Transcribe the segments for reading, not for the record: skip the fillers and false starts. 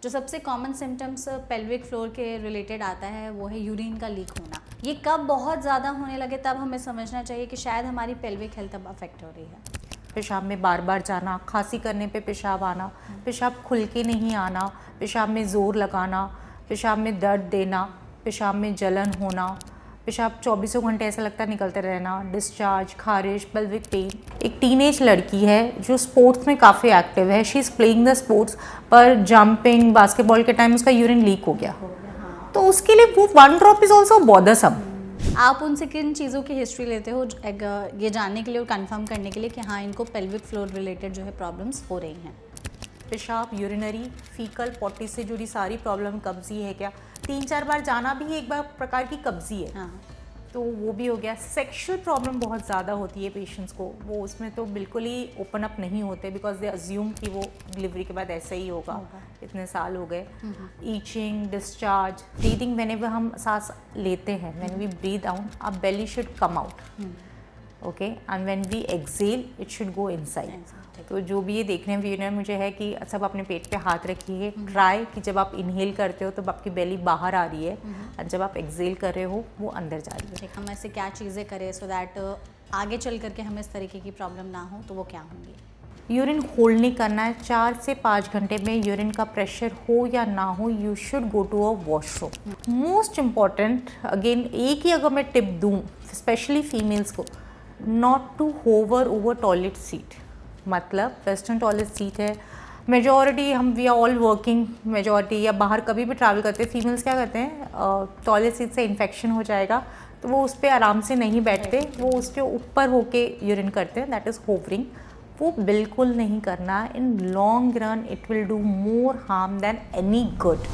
जो सबसे common symptoms pelvic floor के रिलेटेड आता है वो है यूरिन का लीक होना। ये कब बहुत ज़्यादा होने लगे तब हमें समझना चाहिए कि शायद हमारी पेल्विक हेल्थ अब अफेक्ट हो रही है। पेशाब में बार बार जाना, खांसी करने पे पेशाब आना, पेशाब खुल के नहीं आना, पेशाब में ज़ोर लगाना, पेशाब में दर्द देना, पेशाब में जलन होना, पेशाब 24 घंटे ऐसा लगता है निकलते रहना, डिस्चार्ज, खारिश, पेल्विक पेन। एक टीनेज लड़की है जो स्पोर्ट्स में काफ़ी एक्टिव है, she is playing the sports, पर जंपिंग, बास्केटबॉल के टाइम उसका यूरिन लीक हो गया, तो उसके लिए वो 1 ड्रॉप इज़ ऑल्सो बॉदरसम। आप उनसे किन चीज़ों की हिस्ट्री लेते हो ये जानने के लिए और कंफर्म करने के लिए कि हाँ इनको पेल्विक फ्लोर रिलेटेड जो है प्रॉब्लम्स हो रही हैं? पेशाब, यूरिनरी, फीकल, पॉटी से जुड़ी सारी प्रॉब्लम, कब्जी है क्या, 3-4 बार जाना भी एक बार प्रकार की कब्जी है। हाँ। तो वो भी हो गया। सेक्सुअल प्रॉब्लम बहुत ज़्यादा होती है पेशेंट्स को, वो उसमें तो बिल्कुल ही ओपन अप नहीं होते बिकॉज दे अज्यूम कि वो डिलीवरी के बाद ऐसा ही होगा। इतने साल हो गए। ईचिंग, डिस्चार्ज, ब्रीदिंग, व्हेनेवर हम सांस लेते हैं, when we breathe out our belly should come out, okay, and when we exhale it should go inside. तो जो भी ये देखने में मुझे है कि सब अपने पेट पे हाथ रखिए, ट्राई कि जब आप इनहेल करते हो तो आपकी बेली बाहर आ रही है और जब आप एक्सेल कर रहे हो वो अंदर जा रही है। हम ऐसे क्या चीज़ें करें सो दैट आगे चल करके हमें इस तरीके की प्रॉब्लम ना हो, तो वो क्या होंगी? यूरिन होल्ड नहीं करना है, 4 से 5 घंटे में यूरिन का प्रेशर हो या ना हो, you should go to a washroom. Most important, again एक ही अगर मैं टिप दूँ स्पेशली फीमेल्स को, not to hover over toilet seat. मतलब वेस्टर्न टॉयलेट सीट है, मेजॉरिटी हम we are all working, majority या बाहर कभी भी ट्रैवल करते हैं, फीमेल्स क्या करते हैं, टॉयलेट सीट से इन्फेक्शन हो जाएगा तो वो उस पर आराम से नहीं बैठते, वो उसके ऊपर होके यूरिन करते हैं, दैट इज़ होवरिंग। वो बिल्कुल नहीं करना, in long run it will do more harm than any good.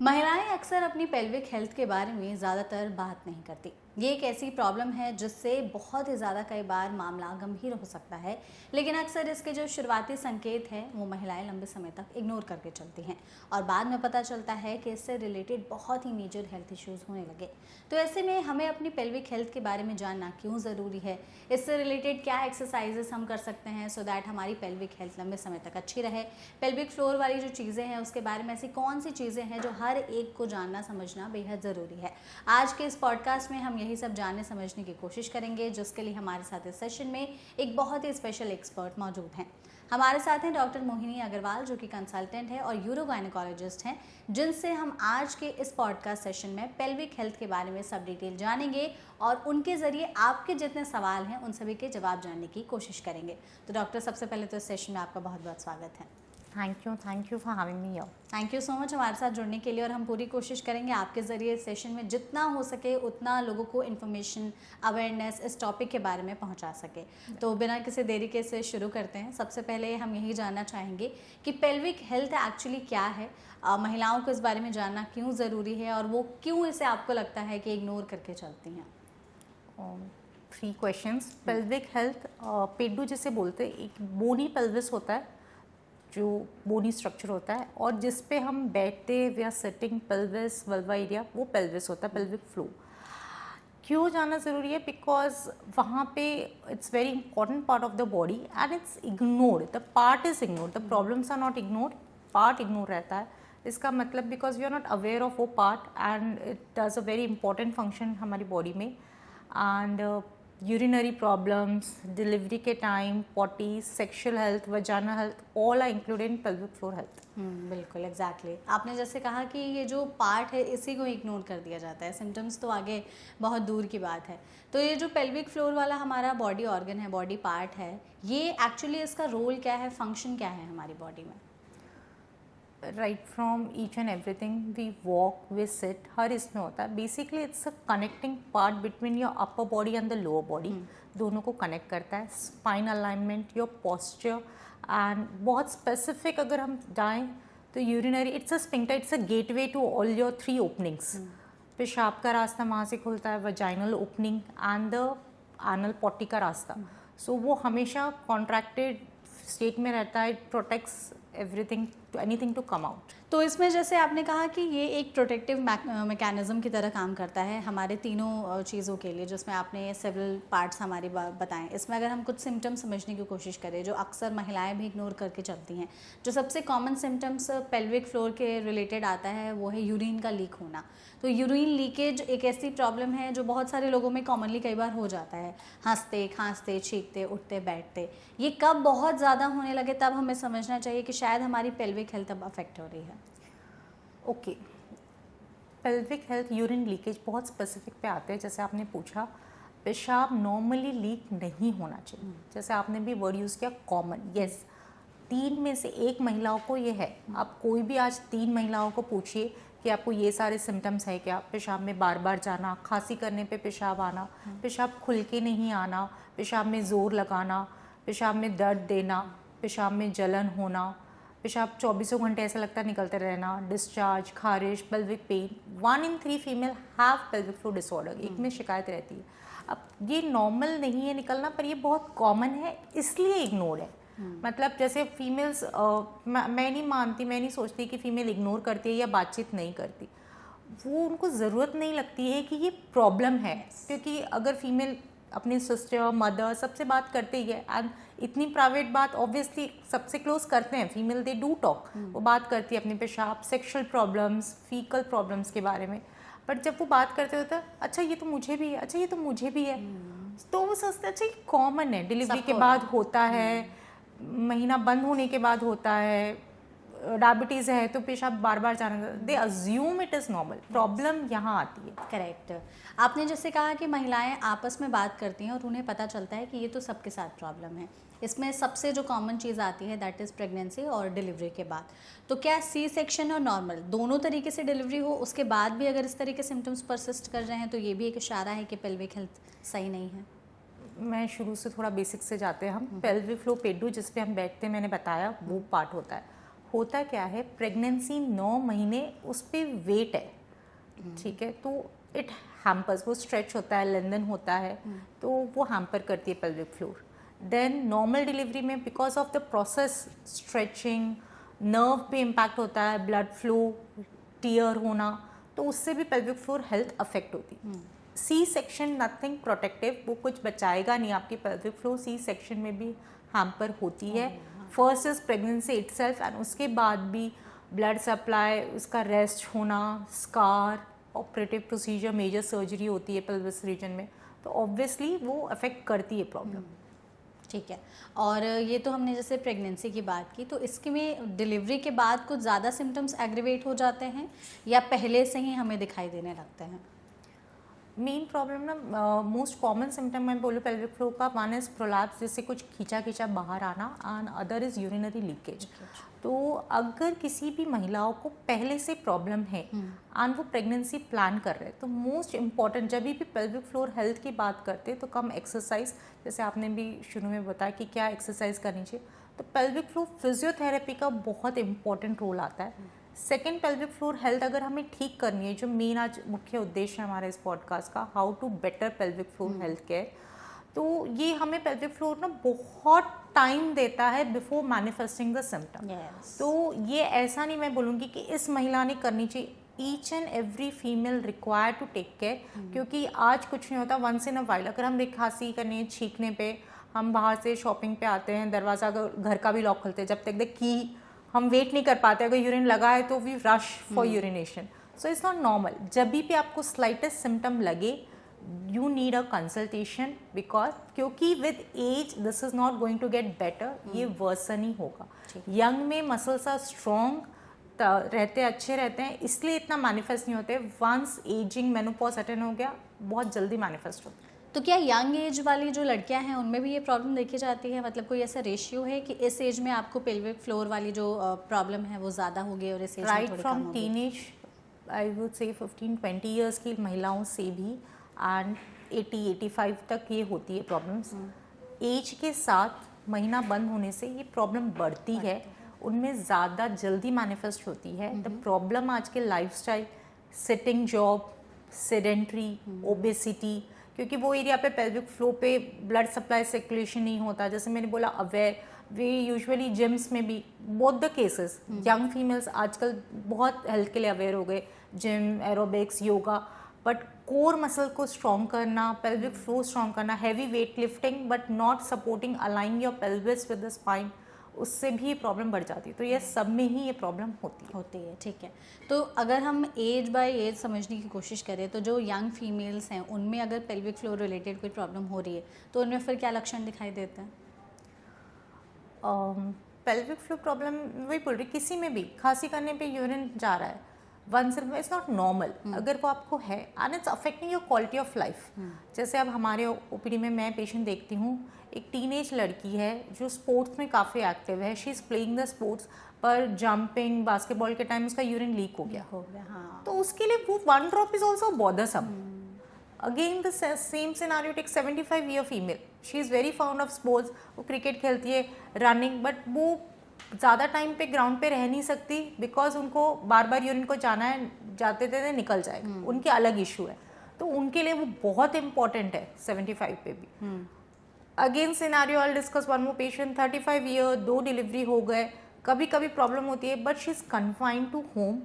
महिलाएं अक्सर अपनी पेल्विक हेल्थ के बारे में ज़्यादातर बात नहीं करती। ये एक ऐसी प्रॉब्लम है जिससे बहुत ही ज़्यादा कई बार मामला गंभीर हो सकता है, लेकिन अक्सर इसके जो शुरुआती संकेत हैं वो महिलाएं लंबे समय तक इग्नोर करके चलती हैं और बाद में पता चलता है कि इससे रिलेटेड बहुत ही मेजर हेल्थ इश्यूज़ होने लगे। तो ऐसे में हमें अपनी पेल्विक हेल्थ के बारे में जानना क्यों ज़रूरी है, इससे रिलेटेड क्या एक्सरसाइजेस हम कर सकते हैं सो दैट हमारी पेल्विक हेल्थ लंबे समय तक अच्छी रहे, पेल्विक फ्लोर वाली जो चीज़ें हैं उसके बारे में ऐसी कौन सी चीज़ें हैं जो हर एक को जानना समझना बेहद ज़रूरी है। आज के इस पॉडकास्ट में हम यही सब जानने समझने की कोशिश करेंगे, जिसके लिए हमारे साथ इस सेशन में एक बहुत ही स्पेशल एक्सपर्ट मौजूद हैं। हमारे साथ हैं डॉक्टर मोहिनी अग्रवाल जो कि कंसल्टेंट है और यूरोगायनेकोलॉजिस्ट हैं, जिनसे हम आज के इस पॉडकास्ट सेशन में पेल्विक हेल्थ के बारे में सब डिटेल जानेंगे और उनके ज़रिए आपके जितने सवाल हैं उन सभी के जवाब जानने की कोशिश करेंगे। तो डॉक्टर, सबसे पहले तो इस सेशन में आपका बहुत बहुत स्वागत है। Thank you for having me here. Thank you so much हमारे साथ जुड़ने के लिए, और हम पूरी कोशिश करेंगे आपके ज़रिए इस सेशन में जितना हो सके उतना लोगों को इन्फॉर्मेशन, अवेयरनेस इस टॉपिक के बारे में पहुंचा सके। तो बिना किसी देरी के से शुरू करते हैं। सबसे पहले हम यही जानना चाहेंगे कि पेल्विक हेल्थ एक्चुअली क्या है, महिलाओं को इस बारे में जानना क्यों ज़रूरी है और वो क्यों इसे आपको लगता है कि इग्नोर करके चलती हैं? 3 क्वेश्चंस। पेल्विक हेल्थ, पेडू जिसे बोलते हैं, एक बोनी पेल्विस होता है जो बोनी स्ट्रक्चर होता है, और जिस पे हम बैठते we are sitting, pelvis, vulva area, वो पेल्विस होता है, पेल्विक फ्लोर। क्यों जाना ज़रूरी है? बिकॉज वहाँ पे it's very important part of the body and it's ignored, the part is ignored, the problems are not ignored, part ignore रहता है। इसका मतलब because we are not aware of वो part and it does a very important function हमारी body में। And urinary problems, delivery के time, potty, sexual health, vagina health, all are included in pelvic floor health. बिल्कुल exactly आपने जैसे कहा कि ये जो पार्ट है इसी को इग्नोर कर दिया जाता है, सिम्टम्स तो आगे बहुत दूर की बात है। तो ये जो पेल्विक फ्लोर वाला हमारा बॉडी ऑर्गन है, बॉडी पार्ट है, ये एक्चुअली इसका रोल क्या है, फंक्शन क्या है हमारी बॉडी में? Right from each end everything, we walk, we sit, हर इसमें होता है। Basically it's a connecting part between your upper body and the lower body, दोनों को कनेक्ट करता है। Spine alignment, your posture, and बहुत स्पेसिफिक अगर हम जाएं तो urinary, it's a sphincter, it's a gateway to all your 3 openings. पेशाब का रास्ता वहाँ से खुलता है, vaginal opening and the anal potty का रास्ता। सो वो हमेशा कॉन्ट्रैक्टेड स्टेट में रहता है, it protects everything to anything to come out. तो इसमें जैसे आपने कहा कि ये एक प्रोटेक्टिव मैकेनिज्म की तरह काम करता है हमारे तीनों चीज़ों के लिए, जिसमें आपने सेवरल पार्ट्स हमारी बताएं। इसमें अगर हम कुछ सिम्टम्स समझने की कोशिश करें जो अक्सर महिलाएं भी इग्नोर करके चलती हैं, जो सबसे कॉमन सिम्टम्स पेल्विक फ्लोर के रिलेटेड आता है वो है यूरिन का लीक होना। तो यूरिन लीकेज एक ऐसी प्रॉब्लम है जो बहुत सारे लोगों में कॉमनली कई बार हो जाता है, हंसते खांसते छींकते उठते बैठते। ये कब बहुत ज़्यादा होने लगे तब हमें समझना चाहिए कि शायद हमारी पेल्विक हेल्थ अब अफेक्ट हो रही है। Okay, pelvic health urine leakage बहुत स्पेसिफिक पे आते हैं। जैसे आपने पूछा, पेशाब नॉर्मली लीक नहीं होना चाहिए। जैसे आपने भी वर्ड यूज़ किया कॉमन, यस, 3 में से 1 महिलाओं को ये है। आप कोई भी आज 3 महिलाओं को पूछिए कि आपको ये सारे सिम्टम्स है क्या, पेशाब में बार बार जाना, खांसी करने पे पेशाब आना, पेशाब खुल के नहीं आना, पेशाब में ज़ोर लगाना, पेशाब में दर्द देना, पेशाब में जलन होना, पेशाब 24 घंटे ऐसा लगता है निकलते रहना, डिस्चार्ज, खारिश, pelvic pain. 1 in 3 female have pelvic floor disorder, एक में शिकायत रहती है। अब ये नॉर्मल नहीं है निकलना, पर ये बहुत कॉमन है, इसलिए इग्नोर है। मतलब जैसे फीमेल्स, मैं नहीं मानती, मैं नहीं सोचती कि फीमेल इग्नोर करती है या बातचीत नहीं करती। वो उनको ज़रूरत नहीं लगती है कि ये प्रॉब्लम है, क्योंकि अगर फीमेल अपनी सिस्टर, मदर सबसे बात करते ही है, एंड इतनी प्राइवेट बात ऑब्वियसली सबसे क्लोज करते हैं फीमेल, दे डू टॉक, वो बात करती है अपने पेशाब, सेक्शुअल प्रॉब्लम्स, फीकल प्रॉब्लम्स के बारे में। बट जब वो बात करते होते हैं, अच्छा ये तो मुझे भी है, अच्छा ये तो मुझे भी है, तो वो सोचते हैं अच्छा ये कॉमन है, डिलीवरी के बाद होता है, महीना बंद होने के बाद होता है, डायबिटीज़ है तो पेशाब बार बार जाना, they assume it is normal. Problem यहाँ आती है। करेक्ट। आपने जैसे कहा कि महिलाएं आपस में बात करती हैं और उन्हें पता चलता है कि ये तो सबके साथ प्रॉब्लम है। इसमें सबसे जो कॉमन चीज़ आती है दैट इज़ प्रेगनेंसी और डिलीवरी के बाद। तो क्या सी सेक्शन और नॉर्मल दोनों तरीके से डिलीवरी हो, उसके बाद भी अगर इस तरह के सिम्टम्स परसिस्ट कर रहे हैं तो ये भी एक इशारा है कि पेल्विक हेल्थ सही नहीं है? मैं शुरू से थोड़ा बेसिक से जाते हैं हम। पेल्विक फ्लो पेडू जिस पे हम बैठते हैं, मैंने बताया वो पार्ट होता है। होता क्या है, प्रेगनेंसी 9 महीने उस पर वेट है, ठीक है, तो इट हैम्पर्स, वो स्ट्रेच होता है, लेंथन होता है, तो वो हैम्पर करती है pelvic floor. Then normal delivery में because of the process stretching, nerve पे इम्पैक्ट होता है, ब्लड फ्लो, टीयर होना, तो उससे भी पेल्विक फ्लोर हेल्थ अफेक्ट होती है। सी सेक्शन नथिंग प्रोटेक्टिव, वो कुछ बचाएगा नहीं आपकी पेल्विक फ्लो, सी सेक्शन में भी हैम्पर होती है। First is pregnancy itself, and उसके बाद भी ब्लड सप्लाई, उसका रेस्ट होना, scar, operative procedure, major surgery होती है पेल्विस रीजन में, तो ऑब्वियसली वो अफेक्ट करती है प्रॉब्लम। ठीक है। और ये तो हमने जैसे प्रेगनेंसी की बात की, तो इसके में डिलीवरी के बाद कुछ ज़्यादा सिम्टम्स एग्रीवेट हो जाते हैं या पहले से ही हमें दिखाई देने लगते हैं? मेन प्रॉब्लम ना, मोस्ट कॉमन सिम्टम मैं बोलूँ पेल्विक फ्लो का, वन इज प्रोलैप्स, जिससे कुछ खींचा खींचा बाहर आना, and other is urinary leakage. तो अगर किसी भी महिलाओं को पहले से प्रॉब्लम है एंड वो प्रेगनेंसी प्लान कर रहे हैं, तो मोस्ट इम्पॉर्टेंट जब भी पेल्विक फ्लोर हेल्थ की बात करते हैं तो कम एक्सरसाइज, जैसे आपने भी शुरू में बताया कि क्या एक्सरसाइज करनी चाहिए, तो पेल्विक फ्लोर फिजियोथेरेपी का बहुत इंपॉर्टेंट रोल आता है। सेकेंड, पेल्विक फ्लोर हेल्थ अगर हमें ठीक करनी है, जो मेन आज मुख्य उद्देश्य है हमारे इस पॉडकास्ट का, how to better pelvic floor health care, तो ये हमें पेल्विक फ्लोर ना बहुत टाइम देता है बिफोर मैनिफेस्टिंग द सिम्टम। तो ये ऐसा नहीं मैं बोलूँगी कि इस महिला ने करनी चाहिए, each and every female require to take care, क्योंकि आज कुछ नहीं होता, वंस इन अ वाइल अगर हम खांसी करने, छींकने पे, हम बाहर से शॉपिंग पे आते हैं, दरवाज़ा अगर घर का भी लॉक खोलते हैं, जब तक की हम वेट नहीं कर पाते, अगर यूरिन लगा है तो we rush for urination, so it's not normal. जब भी आपको स्लाइटेस्ट सिम्टम लगे, you need a consultation, because क्योंकि with age this is not going to get better, ये वर्सन ही होगा। यंग में मसल्स आर स्ट्रॉन्ग रहते हैं, अच्छे रहते हैं, इसलिए इतना मैनिफेस्ट नहीं होते। वंस एजिंग मेनोपॉज अटेंड हो गया, बहुत जल्दी मैनिफेस्ट होता है। तो क्या यंग एज वाली जो लड़कियां हैं उनमें भी ये प्रॉब्लम देखी जाती है? मतलब कोई ऐसा रेशियो है कि इस एज में आपको पेल्विक फ्लोर वाली जो प्रॉब्लम है वो ज़्यादा होगी और इस एज में थोड़ी कम होगी? Right from teenage, I would say 15-20 years की महिलाओं से भी, एंड 80-85 तक ये होती है प्रॉब्लम्स। एज के साथ महीना बंद होने से ये प्रॉब्लम बढ़ती है, उनमें ज़्यादा जल्दी मैनिफेस्ट होती है। द प्रॉब्लम आज के lifestyle, sitting job, sedentary, obesity, क्योंकि वो एरिया पे पेल्विक फ्लो पे ब्लड सप्लाई सर्कुलेशन नहीं होता, जैसे मैंने बोला अवेयर, वे यूजुअली जिम्स में भी both the cases, young females आजकल बहुत हेल्थ के लिए अवेयर हो गए, gym, aerobics, yoga, but core muscle को स्ट्रॉन्ग करना, पेल्विक फ्लोर स्ट्रॉन्ग करना, heavy weight lifting but not supporting aligning your pelvis with the spine, उससे भी ये प्रॉब्लम बढ़ जाती है। तो ये सब में ही ये प्रॉब्लम होती है। ठीक है। तो अगर हम एज बाय एज समझने की कोशिश करें तो जो यंग फीमेल्स हैं उनमें अगर पेल्विक फ्लोर रिलेटेड कोई प्रॉब्लम हो रही है तो उनमें फिर क्या लक्षण दिखाई देते हैं? पेल्विक फ्लोर प्रॉब्लम वही बोल रही, किसी में भी खांसी करने पे यूरिन जा रहा है, वंस इट्स नॉट नॉर्मल, अगर वो आपको है and it's affecting your quality of life. जैसे अब हमारे ओपीडी में मैं पेशेंट देखती हूँ, एक टीनेज लड़की है जो स्पोर्ट्स में काफ़ी एक्टिव है, she is playing the sports, पर जंपिंग बास्केटबॉल के टाइम उसका यूरिन लीक हो गया। हाँ। तो उसके लिए वो 1 drop is also bothersome. Again the same scenario, take 75 year female, she is very found of sports, वो क्रिकेट खेलती है, रनिंग, बट वो ज़्यादा टाइम पे ग्राउंड पे रह नहीं सकती बिकॉज उनको बार बार यूरिन को जाना है, जाते थे निकल जाएगा, उनके अलग इशू है, तो उनके लिए वो बहुत इंपॉर्टेंट है 75 पे भी। Again scenario I discuss one more patient, 35 year, 2 delivery हो गए, कभी कभी प्रॉब्लम होती है but she is confined to home,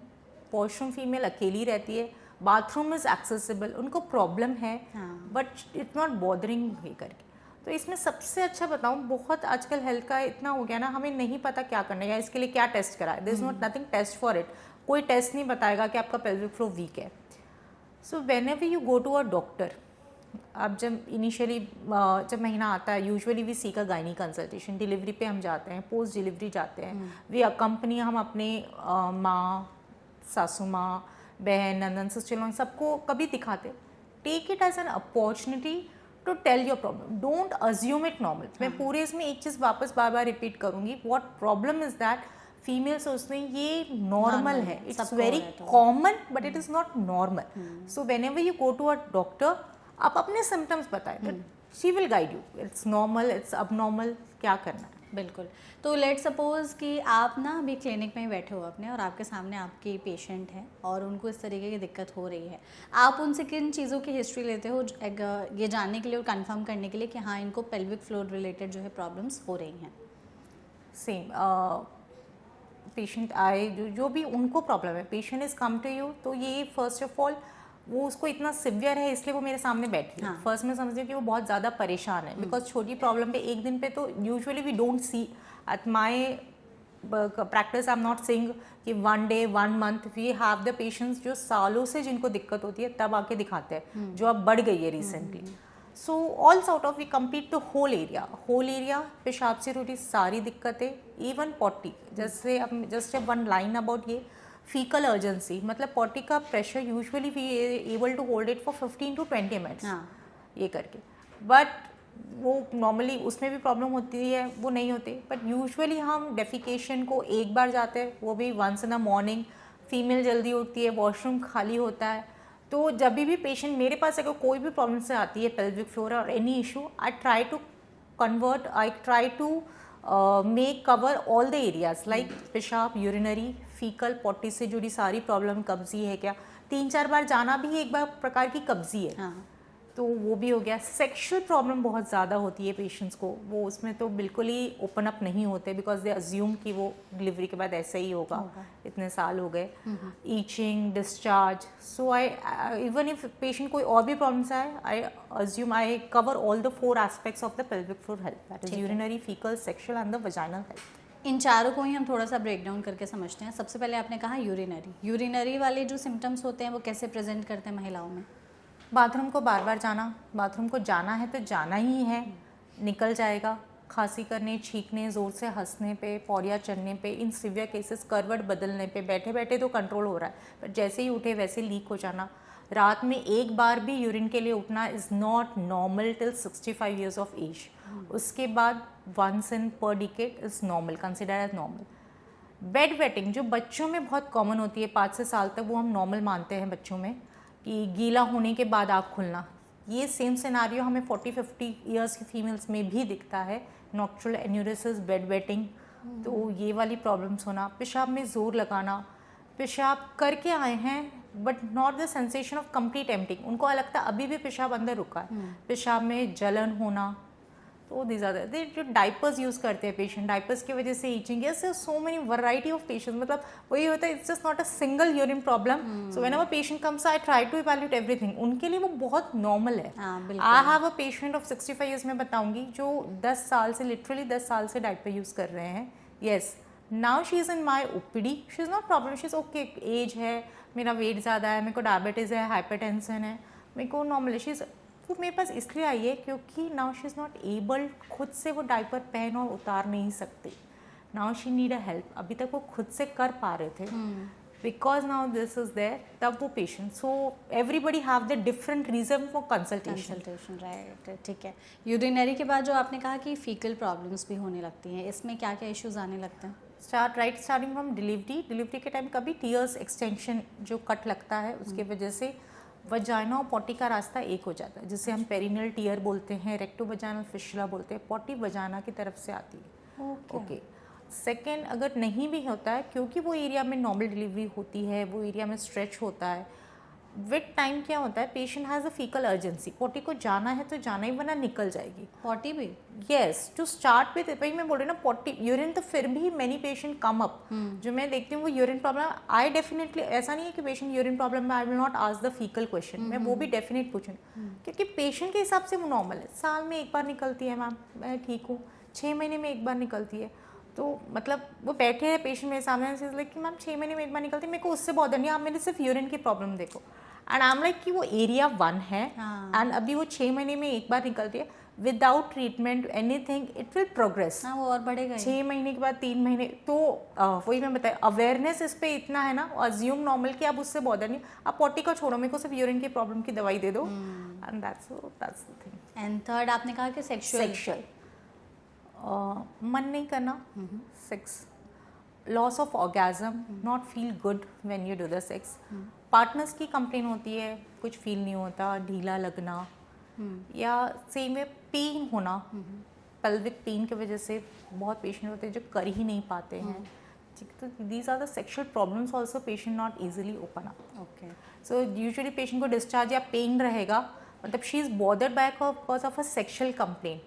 washroom female अकेली रहती है, बाथरूम इज़ एक्सेसिबल, उनको प्रॉब्लम है but it's not bothering her करके। तो इसमें सबसे अच्छा बताऊं, बहुत आजकल हेल्थ का इतना हो गया ना, हमें नहीं पता क्या करना है या इसके लिए क्या टेस्ट कराए, there is not nothing test for it, कोई टेस्ट नहीं बताएगा कि आपका पेल्विक फ्लो वीक है। So whenever you go to a doctor, अब जब इनिशियली जब महीना आता है, usually we seek a gynae consultation, delivery पे हम जाते हैं, पोस्ट डिलीवरी जाते हैं, वी अकम्पनी, हम अपने माँ, सासू माँ, बहन, नंदन, सिस्टर, सबको कभी दिखाते। Take it as an opportunity to tell your problem, don't assume it normal. मैं पूरे इसमें एक चीज़ वापस बार बार रिपीट करूँगी, what problem is that female सोचते हैं ये नॉर्मल है, it's very common but it is not normal. So whenever you go to a doctor, आप अपने सिम्टम्स बताएं, she will guide you, it's normal, it's abnormal, क्या करना है। बिल्कुल। तो लेट सपोज कि आप ना अभी क्लिनिक में बैठे हो अपने और आपके सामने आपकी पेशेंट है और उनको इस तरीके की दिक्कत हो रही है, आप उनसे किन चीज़ों की हिस्ट्री लेते हो ये जानने के लिए और कंफर्म करने के लिए कि हाँ इनको पेल्विक फ्लोर रिलेटेड जो है प्रॉब्लम्स हो रही हैं? सेम पेशेंट आए, जो भी उनको प्रॉब्लम है, patient is come to you, तो ये फर्स्ट ऑफ ऑल वो उसको इतना सिवियर है इसलिए वो मेरे सामने बैठी है। फर्स्ट में समझती हूँ कि वो बहुत ज़्यादा परेशान है, बिकॉज छोटी प्रॉब्लम पे एक दिन पे तो usually we don't see at my practice, I am not saying कि 1 day 1 month, we have the patients जो सालों से जिनको दिक्कत होती है तब आके दिखाते हैं, जो अब बढ़ गई है recently. So all sort of we complete the whole area, पेशाब से रोटी सारी दिक्कतें, इवन पॉटी, जैसे अब जस्ट वन लाइन अबाउट ये फीकल अर्जेंसी, मतलब पॉटी का pressure usually we able to hold it for 15 to 20 minutes, ये करके, बट वो नॉर्मली उसमें भी प्रॉब्लम होती है, वो नहीं होती, बट यूजुअली हम डेफिकेशन को एक बार जाते हैं, वो भी once in a morning, female जल्दी उठती है, वॉशरूम खाली होता है, तो जब भी पेशेंट मेरे पास अगर कोई भी प्रॉब्लम से आती है, पेल्विक फ्लोर और any issue, I try to make cover all the areas like पेशाब, यूरिनरी, फीकल, पॉटी से जुड़ी सारी प्रॉब्लम, कब्जी है क्या, 3-4 बार जाना भी एक बार प्रकार की कब्जी है, तो वो भी हो गया। सेक्शुअल प्रॉब्लम बहुत ज़्यादा होती है पेशेंट्स को, वो उसमें तो बिल्कुल ही ओपन अप नहीं होते बिकॉज दे अज्यूम कि वो डिलीवरी के बाद ऐसे ही होगा, इतने साल हो गए। Itching, discharge, so I even if patient कोई और भी प्रॉब्लम्स आए, I cover all the 4 aspects of the pelvic floor health, that is urinary, fecal, sexual and the vaginal health. इन चारों को ही हम थोड़ा सा ब्रेक डाउन करके समझते हैं। सबसे पहले आपने कहा यूरिनरी वाले जो सिम्टम्स होते हैं वो कैसे प्रेजेंट करते हैं महिलाओं में? बाथरूम को बार बार जाना, बाथरूम को जाना है तो जाना ही है, निकल जाएगा, खांसी करने, छींकने, ज़ोर से हंसने पे, पौड़ियाँ चढ़ने पे, इन सीवियर केसेस करवट बदलने पे, बैठे बैठे तो कंट्रोल हो रहा है बट जैसे ही उठे वैसे लीक हो जाना, रात में एक बार भी यूरिन के लिए उठना is not normal till 65 years of age, उसके बाद once in per decade is normal, consider as normal. Bed wetting जो बच्चों में बहुत कॉमन होती है 5 से साल तक, वो हम नॉर्मल मानते हैं बच्चों में, कि गीला होने के बाद आँख खुलना, ये सेम सिनारियो हमें 40-50 ईयर्स की फीमेल्स में भी दिखता है। नॉक्ट्रल एन्यूरिसिस, बेड वेटिंग, तो ये वाली प्रॉब्लम्स होना, पेशाब में ज़ोर लगाना, पेशाब करके आए हैं but not the sensation of complete emptying, उनको लगता है अभी भी पेशाब अंदर रुका है, पेशाब में जलन होना, तो दीज आर जो डाइपर्स यूज़ करते हैं पेशेंट, डाइपर्स की वजह से itching, yes so many variety of patients, मतलब वही होता है, it's just not a single urine problem. So whenever patient comes I try to evaluate everything. उनके लिए वो बहुत नॉर्मल है. I have a patient of 65 years में बताऊंगी जो 10 साल से, लिटरली 10 साल से डाइपर यूज़ कर रहे हैं. Yes, now she is in my OPD, she is not problem, she is okay, age है, मेरा वेट ज़्यादा है, मेरे को डायबिटीज़ है, हाइपरटेंशन है, मेरे को नॉर्मल, शी इज़, वो मेरे पास इसलिए आई है क्योंकि now she is not able, खुद से वो डाइपर पहन और उतार नहीं सकती. Now she need a help. अभी तक वो खुद से कर पा रहे थे, because now this is there, तब वो patient. So everybody have the different reason for consultation. Right, ठीक है. यूरिनरी के बाद जो आपने कहा कि फीकल प्रॉब्लम्स भी होने लगती हैं, इसमें क्या क्या इश्यूज आने लगते हैं? स्टार्टिंग फ्रॉम डिलीवरी के टाइम कभी टीयर्स एक्सटेंशन जो कट लगता है उसके वजह से वजाइना और पॉटी का रास्ता एक हो जाता है, जिसे हम पेरिनियल टीयर बोलते हैं, रेक्टो वजाइनल फिशुला बोलते हैं. पॉटी वजाइना की तरफ से आती है. ओके. सेकेंड, अगर नहीं भी होता है, क्योंकि वो एरिया में नॉर्मल डिलीवरी होती है, वो एरिया में स्ट्रेच होता है, विद टाइम क्या होता है, patient has a faecal urgency. Potty को जाना है तो जाना ही, वरना निकल जाएगी. पॉटी भी? यस, टू स्टार्ट विद, वही मैं बोल रही हूँ ना, पॉटी यूरिन, तो फिर भी मैनी पेशेंट कम अप, जो मैं देखती हूँ वो यूरिन प्रॉब्लम. आई डेफिनेटली, ऐसा नहीं है कि पेशेंट यूरिन प्रॉब्लम में I will not ask the faecal question, मैं वो भी डेफिनेट पूछूंगी, क्योंकि पेशेंट के हिसाब से वो नॉर्मल है. साल में एक बार निकलती है मैम, मैं ठीक हूँ, 6 महीने में एक बार निकलती है, तो मतलब वो बैठे हैं पेशेंट मेरे सामने से लाइक कि मैम 6 महीने में एक बार निकलती है, मेरे को उससे बॉदर नहीं, आप मेरे सिर्फ यूरिन की प्रॉब्लम देखो. एंड आई एम लाइक कि वो एरिया 1 है, एंड अभी वो 6 महीने में एक बार निकलती है, without treatment anything it will progress. वो और बढ़ेगा 6 महीने के बाद 3 महीने, तो वही मैं बताया, अवेयरनेस इस पे इतना है ना, अज्यूम नॉर्मल कि आप उससे बॉदर नहीं, आप पॉटी को छोड़ो, मेरे को सिर्फ यूरिन की प्रॉब्लम की दवाई दे दो, and that's the thing. And third आपने कहा कि सेक्सुअल मन नहीं करना, sex, loss of orgasm, not feel good when you do the sex. Partners की कंप्लेन होती है, कुछ फील नहीं होता, ढीला लगना, या सेम में पेन होना, पेल्विक पेन की वजह से बहुत पेशेंट होते हैं जो कर ही नहीं पाते हैं. तो these are the sexual problems also, patient not easily open up. Okay. So usually patient को डिस्चार्ज या पेन रहेगा, मतलब she is bothered by because of a sexual complain.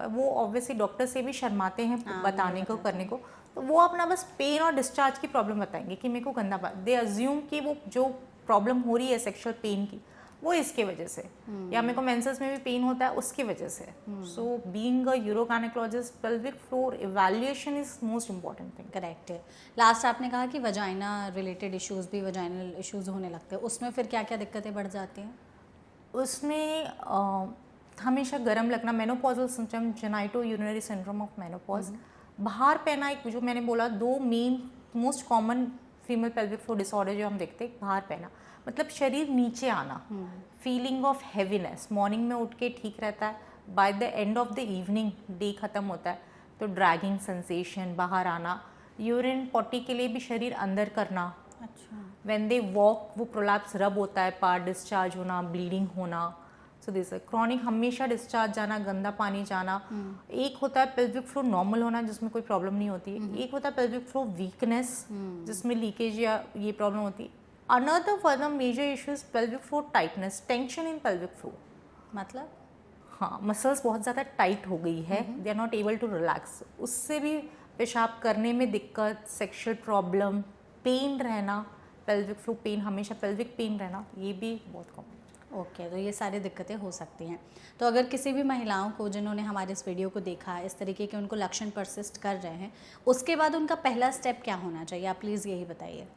वो ऑब्वियसली डॉक्टर से भी शर्माते हैं बताने को, करने को, तो वो अपना बस पेन और डिस्चार्ज की प्रॉब्लम बताएंगे कि मेरे को गंदा पानी. दे अज्यूम कि वो जो प्रॉब्लम हो रही है सेक्शुअल पेन की, वो इसके वजह से, या मेरे को मेंसेस में भी पेन होता है उसकी वजह से. So being a urogynecologist, pelvic floor evaluation is most important thing. Correct है. लास्ट आपने कहा कि वजाइना रिलेटेड इश्यूज भी, वजाइनल इश्यूज होने लगते हैं, उसमें फिर क्या क्या दिक्कतें बढ़ जाती हैं? उसमें हमेशा गर्म लगना, menopausal symptom, genito urinary syndrome of menopause, बाहर पहना, एक जो मैंने बोला 2 main most common female pelvic floor disorder जो हम देखते हैं, बाहर पहना मतलब शरीर नीचे आना, फीलिंग ऑफ हैवीनेस, मॉर्निंग में उठ के ठीक रहता है, by the end of the evening day खत्म होता है तो ड्रैगिंग सेंसेशन, बाहर आना, यूरिन पॉटी के लिए भी शरीर अंदर करना. अच्छा. व्हेन दे वॉक वो प्रोलैप्स रब होता है, पार्ट डिस्चार्ज होना, ब्लीडिंग होना. सो दिस क्रॉनिक, हमेशा डिस्चार्ज जाना, गंदा पानी जाना. एक होता है पेल्विक फ्लोर नॉर्मल होना जिसमें कोई प्रॉब्लम नहीं होती है, एक होता है पेल्विक फ्लोर वीकनेस जिसमें लीकेज या ये प्रॉब्लम होती है. Another further major issue is pelvic floor tightness, tension in pelvic floor. मतलब हाँ, मसल्स बहुत ज़्यादा टाइट हो गई है, they are not able to relax, उससे भी पेशाब करने में दिक्कत, सेक्शुअल प्रॉब्लम, पेन रहना, पेल्विक फ्लोर पेन, हमेशा पेल्विक पेन रहना, ये भी बहुत कॉमन. ओके. तो ये सारी दिक्कतें हो सकती हैं. तो अगर किसी भी महिलाओं को, जिन्होंने हमारे इस वीडियो को देखा, इस तरीके के उनको लक्षण परसिस्ट कर रहे हैं, उसके बाद उनका पहला स्टेप क्या होना चाहिए, आप प्लीज़ यही बताइए.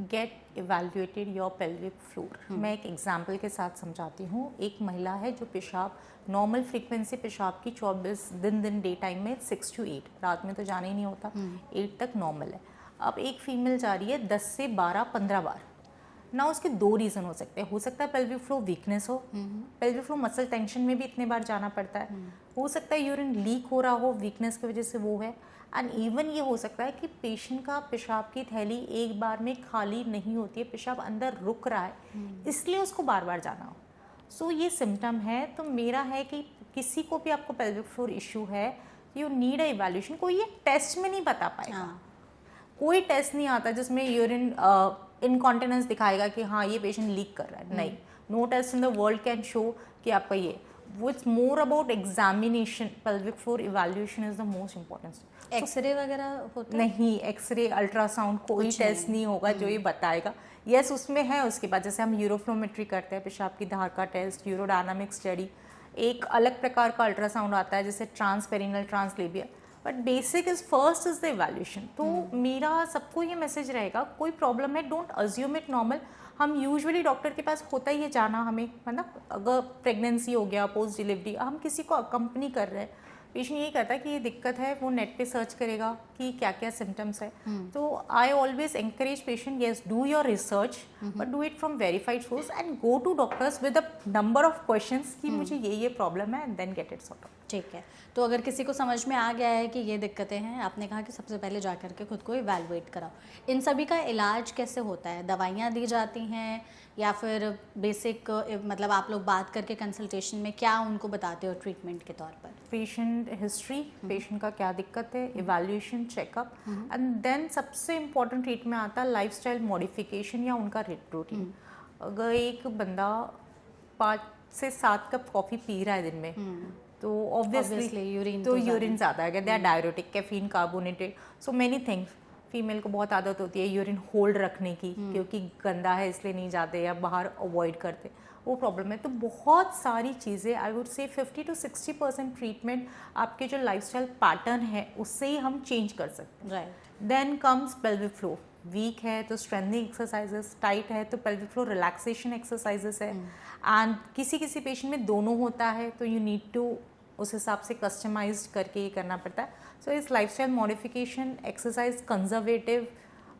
Get evaluated your pelvic floor. मैं एक एग्जाम्पल के साथ समझाती हूँ. एक महिला है जो पेशाब, नॉर्मल फ्रीक्वेंसी पेशाब की 24 दिन डे टाइम में 6 to 8, रात में तो जाना ही नहीं होता, 8 तक नॉर्मल है. अब एक फीमेल जा रही है 10 से 12-15 बार ना. उसके 2 रीज़न हो सकते हैं. हो सकता है पेल्विक फ्लोर वीकनेस हो, पेल्विक फ्लोर मसल टेंशन में भी इतने बार जाना पड़ता है. हो सकता है यूरिन लीक हो रहा हो, वीकनेस की वजह से वो है. एंड इवन ये हो सकता है कि पेशेंट का पेशाब की थैली एक बार में खाली नहीं होती है, पेशाब अंदर रुक रहा है, इसलिए उसको बार बार जाना हो. सो ये सिम्टम है. तो मेरा है कि किसी को भी आपको पेल्विक फ्लोर इशू है, यू नीड अ इवैल्यूएशन. कोई ये टेस्ट में नहीं बता पाएगा. कोई टेस्ट नहीं आता जिसमें यूरिन इनकॉन्टिनेंस दिखाएगा कि हाँ ये पेशेंट लीक कर रहा है. नहीं, no test in the world can show कि आपका ये. वो it's more about examination. Pelvic floor evaluation is the most important. X-ray वगैरह होता है? नहीं, एक्सरे अल्ट्रासाउंड कोई टेस्ट नहीं होगा जो ये बताएगा. यस, उसमें है. उसके बाद जैसे हम यूरोफ्लोमेट्री करते हैं, पेशाब की धार का टेस्ट, यूरोडायनामिक स्टडी, एक अलग प्रकार का अल्ट्रासाउंड आता है जैसे transperineal, translabial. But basic is first is the evaluation. तो मेरा सबको ये मैसेज रहेगा, कोई प्रॉब्लम है डोंट अज्यूम इट नॉर्मल. हम यूजुअली डॉक्टर के पास होता ही है जाना, हमें मतलब अगर प्रेगनेंसी हो गया, पोस्ट डिलीवरी, हम किसी को अकम्पनी कर रहे हैं, पेशेंट यही कहता है कि ये दिक्कत है, वो नेट पे सर्च करेगा कि क्या क्या सिम्टम्स है. तो I always encourage patient, yes do your research but do it from verified source and go to doctors with a number of questions कि मुझे ये प्रॉब्लम है and then get it sort out. ठीक है. तो अगर किसी को समझ में आ गया है कि ये दिक्कतें हैं, आपने कहा कि सबसे पहले जा कर के खुद को इवैल्यूएट कराओ. इन सभी का इलाज कैसे होता है? दवाइयाँ दी जाती हैं या फिर बेसिक मतलब आप लोग बात करके कंसल्टेशन में क्या उनको बताते हो ट्रीटमेंट के तौर पर? पेशेंट हिस्ट्री, पेशेंट का क्या दिक्कत है, इवैल्यूएशन, चेकअप एंड देन सबसे इम्पॉर्टेंट ट्रीटमेंट आता है लाइफस्टाइल मॉडिफिकेशन या उनका रूटीन. अगर एक बंदा 5 से 7 कप कॉफ़ी पी रहा है दिन में तो ऑब्वियसली यूरिन ज़्यादा है. They are diuretic, caffeine, carbonated, so many things. Female को बहुत आदत होती है यूरिन होल्ड रखने की क्योंकि गंदा है इसलिए नहीं जाते या बाहर अवॉइड करते, वो प्रॉब्लम है. तो बहुत सारी चीज़ें, I would say 50 to 60% treatment आपके जो लाइफस्टाइल पैटर्न है उससे ही हम चेंज कर सकते हैं. Right. Then comes pelvic floor. Weak है तो स्ट्रेंथनिंग एक्सरसाइजेस, टाइट है तो पेल्विक फ्लोर रिलैक्सेशन एक्सरसाइजेस है. एंड किसी किसी पेशेंट में दोनों होता है तो यू नीड टू उस हिसाब से कस्टमाइज करके ये करना पड़ता है. सो इस लाइफस्टाइल मॉडिफिकेशन, एक्सरसाइज, कंजर्वेटिव,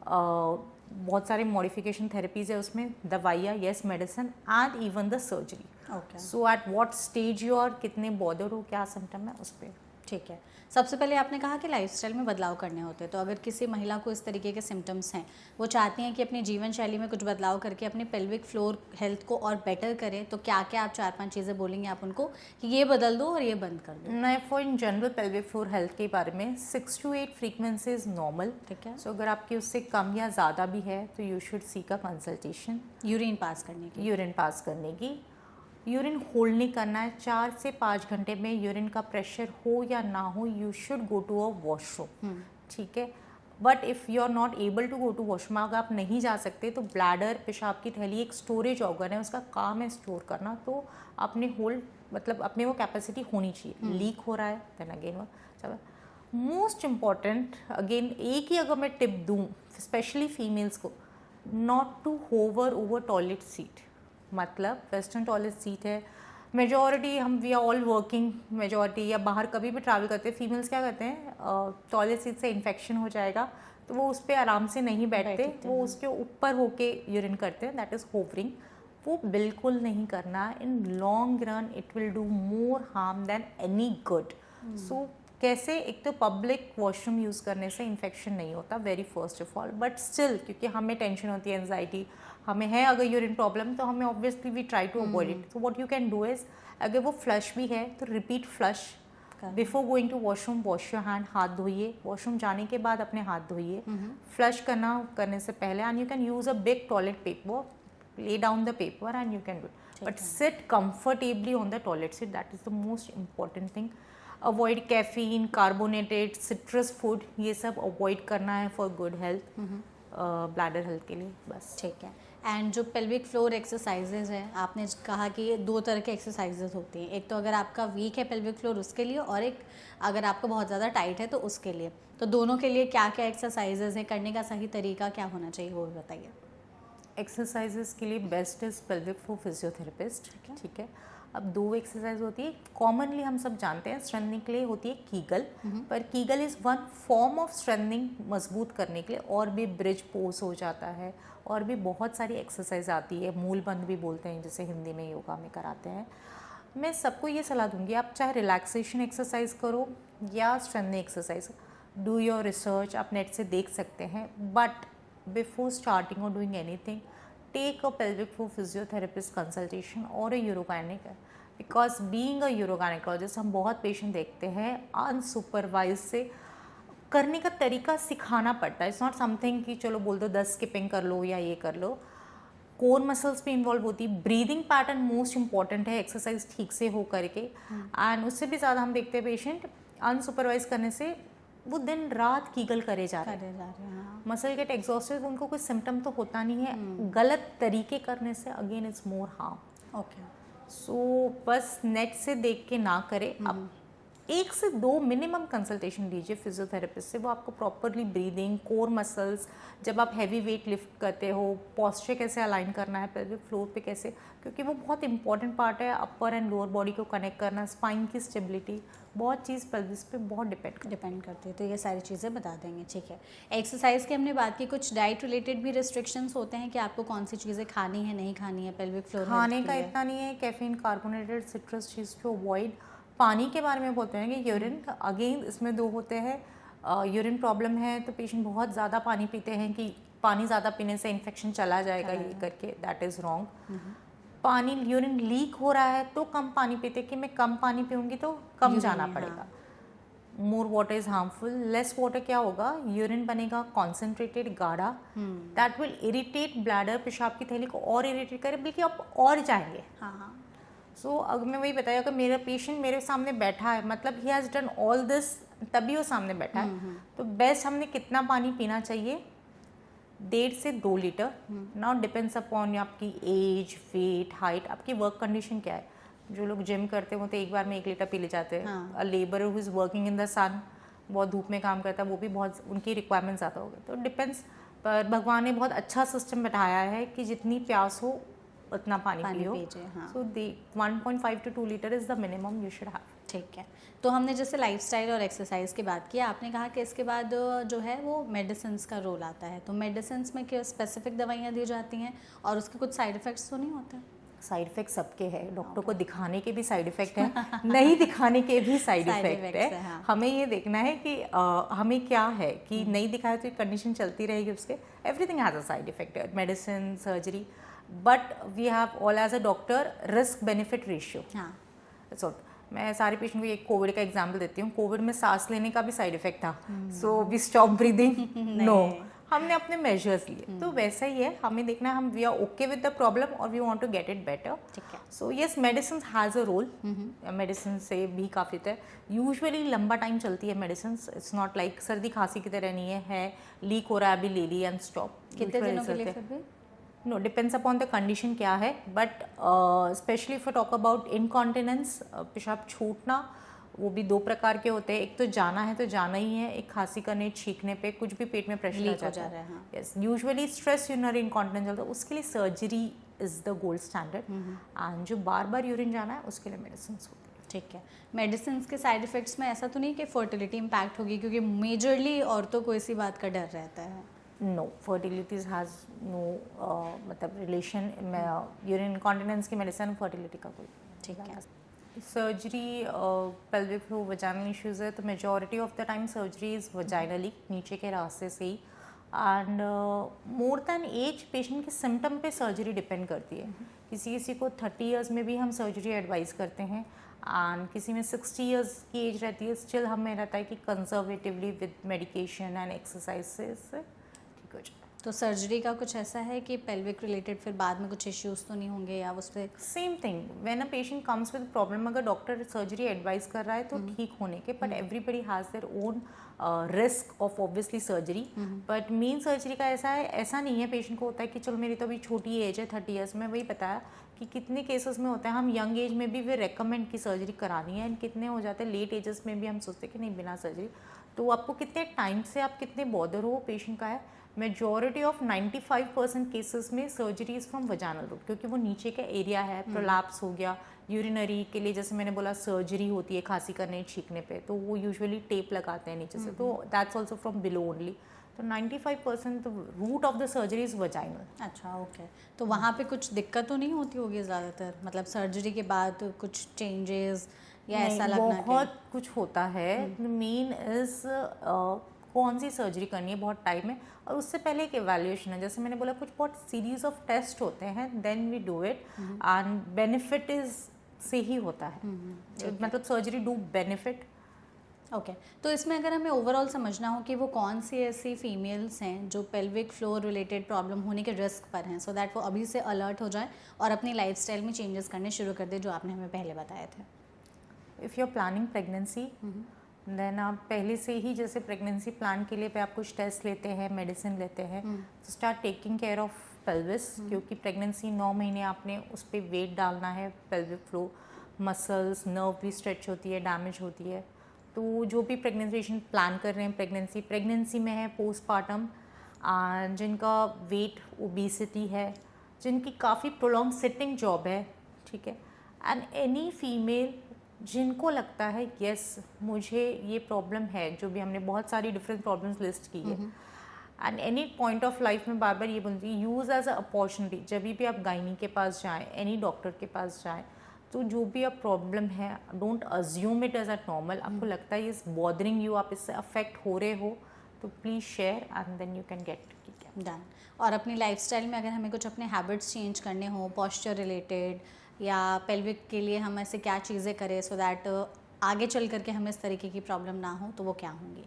बहुत सारे मॉडिफिकेशन थेरेपीज है उसमें, दवाइयाँ, yes medicine and even the surgery. Okay. So at what stage you are, कितने बॉदर हो, क्या सिम्टम है, उस पर. ठीक है. सबसे पहले आपने कहा कि लाइफस्टाइल में बदलाव करने होते हैं. तो अगर किसी महिला को इस तरीके के सिम्टम्स हैं, वो चाहती हैं कि अपनी जीवन शैली में कुछ बदलाव करके अपनी पेल्विक फ्लोर हेल्थ को और बेटर करें, तो क्या क्या आप 4-5 चीज़ें बोलेंगे आप उनको कि ये बदल दो और ये बंद कर दो? मैं for in general pelvic floor health के बारे में 6 to 8 फ्रीक्वेंसी इज नॉर्मल. ठीक है. सो अगर आपकी उससे कम या ज़्यादा भी है तो you should seek a consultation. Urine pass करने की? यूरिन पास करने की. यूरिन होल्ड नहीं करना है. 4 से 5 घंटे में यूरिन का प्रेशर हो या ना हो, you should go to a washroom. ठीक है. But if you are not able to go to washroom, अगर आप नहीं जा सकते तो ब्लैडर, पेशाब की थैली एक स्टोरेज ऑर्गन है, उसका काम है स्टोर करना. तो अपने होल्ड मतलब अपने वो कैपेसिटी होनी चाहिए. लीक हो रहा है देन अगेन वो चलो. मोस्ट इम्पॉर्टेंट अगेन एक ही अगर मैं टिप दूँ स्पेशली फीमेल्स को, not to hover over toilet seat. मतलब वेस्टर्न टॉयलेट सीट है, मेजॉरिटी हम we are all working, majority या बाहर कभी भी ट्रैवल करते हैं, फीमेल्स क्या करते हैं, टॉयलेट सीट से इन्फेक्शन हो जाएगा तो वो उस पर आराम से नहीं बैठते, वो उसके ऊपर होके यूरिन करते हैं, दैट इज़ होवरिंग. वो बिल्कुल नहीं करना. In long run it will do more harm than any good. So कैसे, एक तो पब्लिक वॉशरूम यूज़ करने से इन्फेक्शन नहीं होता very first of all, but still क्योंकि हमें टेंशन होती है, एंजाइटी हमें है, अगर यूरिन प्रॉब्लम तो हमें obviously we try to avoid it. तो what you can do is, अगर वो फ्लश भी है तो repeat flush before going to washroom. Wash your hand, हाथ धोइए. वॉशरूम जाने के बाद अपने हाथ धोइए. फ्लश करने से पहले. And you can use a big toilet paper, lay down the paper and you can do it. But sit comfortably on the toilet seat, that is the most important thing. Avoid caffeine, carbonated, citrus food, ये सब avoid करना है for good health, bladder health के लिए बस. ठीक है. And जो पेल्विक फ्लोर एक्सरसाइजेज हैं, आपने कहा कि ये 2 तरह के एक्सरसाइजेज होते हैं. एक तो अगर आपका वीक है पेल्विक फ्लोर उसके लिए, और एक अगर आपका बहुत ज़्यादा टाइट है तो उसके लिए. तो दोनों के लिए क्या क्या एक्सरसाइजेज हैं, करने का सही तरीका क्या होना चाहिए वो भी बताइए. एक्सरसाइजेस के लिए best is pelvic floor physiotherapist. ठीक है. अब 2 एक्सरसाइज होती है, कॉमनली हम सब जानते हैं स्ट्रेंथनिंग के लिए होती है कीगल, पर Kegel is one form of strengthening, मजबूत करने के लिए. और भी ब्रिज पोज हो जाता है, और भी बहुत सारी एक्सरसाइज आती है, मूलबंद भी बोलते हैं जिसे हिंदी में योगा में कराते हैं. मैं सबको ये सलाह दूंगी, आप चाहे रिलैक्सेशन एक्सरसाइज करो या strengthening exercise, do your research, आप नेट से देख सकते हैं. But before starting or doing anything, take a pelvic floor physiotherapist consultation or a urogynec, because being a urogynecologist हम बहुत पेशेंट देखते हैं अनसुपरवाइज से करने का तरीका सिखाना पड़ता है. इट्स नॉट समथिंग कि चलो बोल दो 10 स्किपिंग कर लो या ये कर लो. कोर मसल्स भी इन्वॉल्व होती है, ब्रीदिंग पैटर्न मोस्ट इंपॉर्टेंट है एक्सरसाइज ठीक से हो करके, एंड उससे भी ज़्यादा हम देखते हैं पेशेंट अनसुपरवाइज करने से वो दिन रात कीगल करे जा रहे हैं, मसल गेट एग्जॉस्टेड, उनको कोई सिम्टम तो होता नहीं है, गलत तरीके करने से again it's more harm. Okay, so बस नेट से देख के ना करें, अब 1 से 2 मिनिमम कंसल्टेशन लीजिए फिजियोथेरेपिस्ट से, वो आपको प्रॉपरली ब्रीदिंग, कोर मसल्स, जब आप हैवी वेट लिफ्ट करते हो पोस्चर कैसे अलाइन करना है पेल्विक फ्लोर पे कैसे, क्योंकि वो बहुत इंपॉर्टेंट पार्ट है, अपर एंड लोअर बॉडी को कनेक्ट करना, स्पाइन की स्टेबिलिटी, बहुत चीज़ पेल्विस पे बहुत डिपेंड करती है। तो ये सारी चीज़ें बता देंगे, ठीक है। एक्सरसाइज की हमने बात की, कुछ डाइट रिलेटेड भी रिस्ट्रिक्शंस होते हैं कि आपको कौन सी चीज़ें खानी है नहीं खानी है पेल्विक फ्लोर खाने का इतना नहीं है, कैफीन, कार्बोनेटेड, सिट्रस चीज़ को अवॉइड। पानी के बारे में बोलते हैं कि यूरिन, अगेन इसमें 2 होते हैं, यूरिन प्रॉब्लम है तो पेशेंट बहुत ज़्यादा पानी पीते हैं कि पानी ज़्यादा पीने से इन्फेक्शन चला जाएगा ये करके, दैट इज़ रॉन्ग। पानी यूरिन लीक हो रहा है तो कम पानी पीते कि मैं कम पानी पीऊँगी तो कम जाना पड़ेगा, more water is harmful. Less water क्या होगा, यूरिन बनेगा कॉन्सेंट्रेटेड गाढ़ा, दैट विल इरिटेट ब्लैडर, पेशाब की थैली को और इरिटेट करे, बल्कि आप और जाएंगे। सो अगर मैं वही बताया, अगर मेरा पेशेंट मेरे सामने बैठा है, मतलब he has done all this, तभी वो सामने बैठा है, तो बेस्ट हमने कितना पानी पीना चाहिए, 1.5 से 2 लीटर। नाउ डिपेंड्स अपॉन आपकी एज, वेट, हाइट, आपकी वर्क कंडीशन क्या है। जो लोग जिम करते हो तो एक बार में 1 लीटर पी ले जाते हैं, a labour who is working in the sun, बहुत धूप में काम करता है, वो भी बहुत, उनकी रिक्वायरमेंट ज़्यादा हो गई, तो डिपेंड्स। पर भगवान ने बहुत अच्छा सिस्टम बैठाया है कि जितनी प्यास हो उतना पानी पियो। सो 1.5 to 2 litre is the minimum you should have. ठीक है। तो हमने जैसे लाइफस्टाइल और एक्सरसाइज की बात की, आपने कहा कि इसके बाद जो है वो मेडिसिन का रोल आता है, तो मेडिसिन में क्या स्पेसिफिक दवाइयाँ दी जाती हैं और उसके कुछ साइड इफ़ेक्ट्स तो नहीं होते? साइड इफेक्ट सबके हैं, डॉक्टर को दिखाने के भी साइड इफेक्ट है, नहीं दिखाने के भी साइड इफेक्ट है। हाँ। हमें ये देखना है कि हमें क्या है कि नहीं दिखाया तो कंडीशन चलती रहेगी उसके, everything has a side effect, medicine, surgery, but we have all as a doctor risk benefit ratio. हाँ, मैं सारे पेशेंट को एक कोविड का एग्जाम्पल देती हूँ, कोविड में सांस लेने का भी साइड इफेक्ट था, so we stop breathing, no, हमने अपने मेजर्स लिए, तो वैसा ही है, हमें देखना है हम we are okay with the problem और we want to get it better. So yes, medicine has a role, medicine से भी काफ़ी है, यूजुअली लंबा टाइम चलती है मेडिसिन, इट्स नॉट लाइक सर्दी खांसी की तरह नहीं है लीक हो रहा है अभी ले ली एंड स्टॉप। कितने दिनों के लिए फिर भी? No, depends upon the condition क्या है, but specially if talk about incontinence, पेशाब छूटना, वो भी 2 प्रकार के होते हैं, एक तो जाना है तो जाना ही है, एक खांसी करने, छींकने पे, कुछ भी पेट में प्रेशर आ जाता है, yes, usually stress urinary incontinence चलता है, उसके लिए surgery is the gold standard, and जो बार बार यूरिन जाना है उसके लिए मेडिसिन होती है। ठीक है। मेडिसिन के साइड इफेक्ट्स में ऐसा तो नहीं कि फर्टिलिटी इम्पैक्ट होगी, क्योंकि मेजरली औरतों को इसी बात का डर रहता है? नो, फर्टिलिटीज हैज़ नो मतलब रिलेशन, यूरिन इनकॉन्टिनेंस की मेडिसिन फर्टिलिटी का कोई। ठीक है। Surgery pelvic floor vaginal issues है तो majority of the time surgery is vaginally, नीचे के रास्ते से ही, and more than as patient के सिम्टम पे सर्जरी डिपेंड करती है। किसी किसी को 30 इयर्स में भी हम सर्जरी एडवाइस करते हैं, एंड किसी में 60 इयर्स की एज रहती है, स्टिल हमें रहता है कि conservatively with medication and exercise से ठीक हो जाए। तो सर्जरी का कुछ ऐसा है कि पेल्विक रिलेटेड फिर बाद में कुछ इश्यूज तो नहीं होंगे, या उस पर? Same thing, when a patient comes with problem, अगर डॉक्टर सर्जरी एडवाइस कर रहा है तो ठीक होने के, but everybody has their own risk of obviously surgery, but main surgery का ऐसा नहीं है, पेशेंट को होता है कि चलो मेरी तो अभी छोटी एज है 30 ईयर्स में, वही बताया कि कितने केसेस में होता है हम यंग एज में भी वे रेकमेंड की सर्जरी करानी है, एंड कितने हो जाते हैं लेट एजेस में भी हम सोचते हैं कि नहीं बिना सर्जरी। तो आपको कितने टाइम से आप कितने बॉदर हो पेशेंट का है, मेजॉरिटी ऑफ 95% केसेस में surgery is from vaginal route, क्योंकि वो नीचे का एरिया है, प्रोलैप्स हो गया, यूरिनरी के लिए जैसे मैंने बोला सर्जरी होती है खांसी करने छींकने पे, तो वो यूजुअली टेप लगाते हैं नीचे से, तो that's also from below only, तो 95% route of the surgery is vaginal. अच्छा, ओके। तो वहाँ पे कुछ दिक्कत तो नहीं होती होगी ज़्यादातर, मतलब सर्जरी के बाद कुछ चेंजेस या ऐसा लगना? बहुत कुछ होता है, मेन इज़ कौन सी सर्जरी करनी है, बहुत टाइम है, और उससे पहले एक एवेल्यूएशन है, जैसे मैंने बोला कुछ बहुत सीरीज ऑफ टेस्ट होते हैं, then we do it, and benefit is से ही होता है, मतलब सर्जरी डू बेनिफिट। ओके तो इसमें अगर हमें ओवरऑल समझना हो कि वो कौन सी ऐसी फीमेल्स हैं जो पेल्विक फ्लोर रिलेटेड प्रॉब्लम होने के रिस्क पर हैं, सो दैट वो अभी से अलर्ट हो जाएं और अपनी लाइफस्टाइल में चेंजेस करने शुरू कर दें जो आपने हमें पहले बताए थे। If you are planning pregnancy then आप पहले से ही जैसे प्रेगनेंसी प्लान के लिए पे आप कुछ टेस्ट लेते हैं, मेडिसिन लेते हैं, तो start taking care of pelvis, क्योंकि प्रेगनेंसी 9 महीने आपने उस पर वेट डालना है। पेल्विक फ्लो मसल्स नर्व भी स्ट्रेच होती है, डैमेज होती है। तो जो भी प्रेगनेंसी प्लान कर रहे हैं, प्रेगनेंसी में है, पोस्टपार्टम, जिनका वेट ओबेसिटी है, जिनकी काफ़ी प्रोलॉन्ग सिटिंग जॉब है, ठीक है, एंड एनी फीमेल जिनको लगता है यस मुझे ये प्रॉब्लम है, जो भी हमने बहुत सारी डिफरेंट प्रॉब्लम्स लिस्ट की है, and any point of life में बार बार ये बोलती है यूज़ एज अ अपॉर्चुनिटी। जब भी आप गायनी के पास जाएं, एनी डॉक्टर के पास जाएं, तो जो भी अब प्रॉब्लम है don't assume it as a normal. आपको लगता है इज बॉदरिंग यू, आप इससे अफेक्ट हो रहे हो, तो please share and then you can get done. और अपनी लाइफस्टाइल में अगर हमें कुछ अपने हैबिट्स चेंज करने हो, पॉस्चर रिलेटेड या पेल्विक के लिए हम ऐसे क्या चीज़ें करें सो दैट आगे चल करके हमें इस तरीके की प्रॉब्लम ना हो, तो वो क्या होंगी?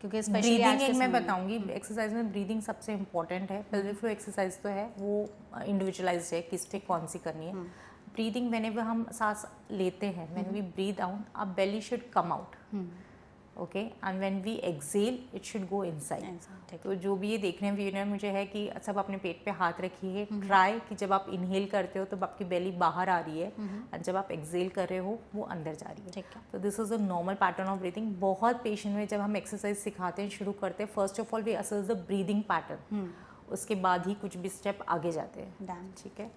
क्योंकि स्पेशली आज के मैं बताऊंगी एक्सरसाइज में ब्रीदिंग सबसे इम्पॉर्टेंट है। पेल्विक फ्लो एक्सरसाइज तो है वो इंडिविजुअलाइज्ड है, किससे कौन सी करनी है। ब्रीदिंग व्हेनेवर हम सांस लेते हैं, when we breathe out our belly should come out, okay, and when we exhale it should go inside. तो जो भी ये देखने में मुझे है कि सब अपने पेट पे हाथ रखिए, ट्राई कि जब आप इनहेल करते हो तो आपकी बेली बाहर आ रही है और जब आप एक्सेल कर रहे हो वो अंदर जा रही है। तो this is a normal pattern of breathing. बहुत पेशेंट में जब हम एक्सरसाइज सिखाते हैं, शुरू करते हैं, first of all we assess the breathing pattern, उसके बाद ही कुछ भी स्टेप आगे जाते हैं, ठीक है।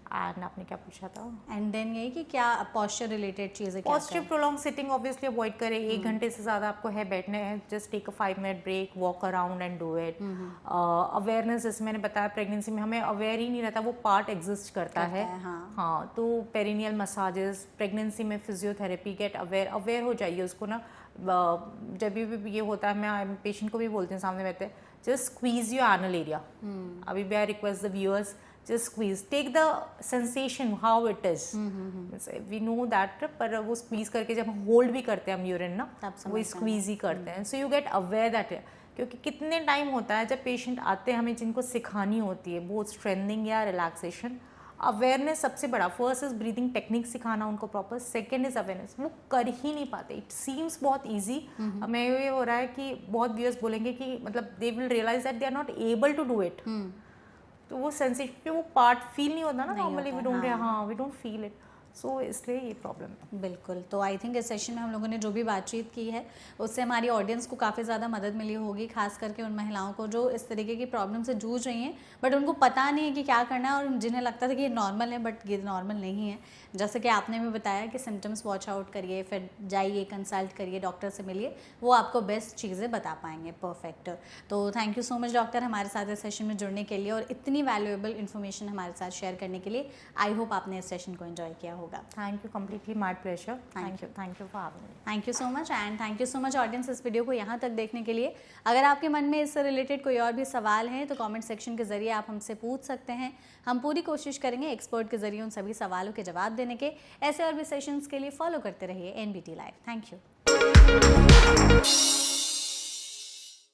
एंड आपने क्या पूछा था? एंड देन ये कि क्या पॉस्चर रिलेटेड चीज़ें, posture prolong sitting obviously avoid करें। 1 घंटे से ज़्यादा आपको है बैठना है, just take a 5 minute break, walk around and do it. Awareness, जैसे मैंने बताया प्रेगनेंसी में हमें अवेयर ही नहीं रहता वो पार्ट एग्जिस्ट करता है। हाँ, तो पेरिनियल मसाजेस, प्रेगनेंसी में फिजियोथेरेपी, गेट अवेयर हो जाइए उसको ना। जब भी ये होता है, मैं पेशेंट को भी बोलती हूँ सामने बैठते, just squeeze your anal area. अभी भी I request the viewers, just squeeze, take the sensation how it is. We know that, पर वो squeeze करके जब हम hold भी करते हैं हम यूरिन ना, वो squeeze ही करते हैं। So you get aware that, क्योंकि कितने टाइम होता है जब पेशेंट आते हैं, हमें जिनको सिखानी होती है बहुत स्ट्रेंथनिंग या रिलैक्सेशन, अवेयरनेस सबसे बड़ा। फर्स्ट इज ब्रीदिंग टेक्निक सिखाना उनको प्रॉपर, सेकेंड इज अवेयरनेस। वो कर ही नहीं पाते, इट सीम्स बहुत ईजी। हमें ये हो रहा है कि बहुत व्यूअर्स बोलेंगे कि मतलब they will realise that they are not able to do it. तो वो सेंसिटिव, वो पार्ट फील नहीं होता ना normally, we don't feel it, so इसलिए ये प्रॉब्लम है। बिल्कुल। तो आई थिंक इस सेशन में हम लोगों ने जो भी बातचीत की है उससे हमारी ऑडियंस को काफ़ी ज़्यादा मदद मिली होगी, खास करके उन महिलाओं को जो इस तरीके की प्रॉब्लम से जूझ रही हैं बट उनको पता नहीं है कि क्या करना है, और जिन्हें लगता था कि ये नॉर्मल है बट ये नॉर्मल नहीं है। जैसे कि आपने भी बताया कि सिम्टम्स वॉच आउट करिए, फिर जाइए, कंसल्ट करिए, डॉक्टर से मिलिए, वो आपको बेस्ट चीज़ें बता पाएंगे। परफेक्ट। तो thank you so much doctor हमारे साथ इस सेशन में जुड़ने के लिए और इतनी वैल्यूएबल इन्फॉर्मेशन हमारे साथ शेयर करने के लिए। आई होप आपने इस सेशन को एंजॉय किया होगा। Thank you, completely my pleasure. Thank you for having me. Thank you so much and thank you so much audience इस वीडियो को यहाँ तक देखने के लिए। अगर आपके मन में इससे रिलेटेड कोई और भी सवाल हैं तो कमेंट सेक्शन के जरिए आप हमसे पूछ सकते हैं। हम पूरी कोशिश करेंगे एक्सपर्ट के जरिए उन सभी सवालों के जवाब देने के। ऐसे और भी सेशंस के लिए फॉलो करते रहिए NBT लाइव। Thank you.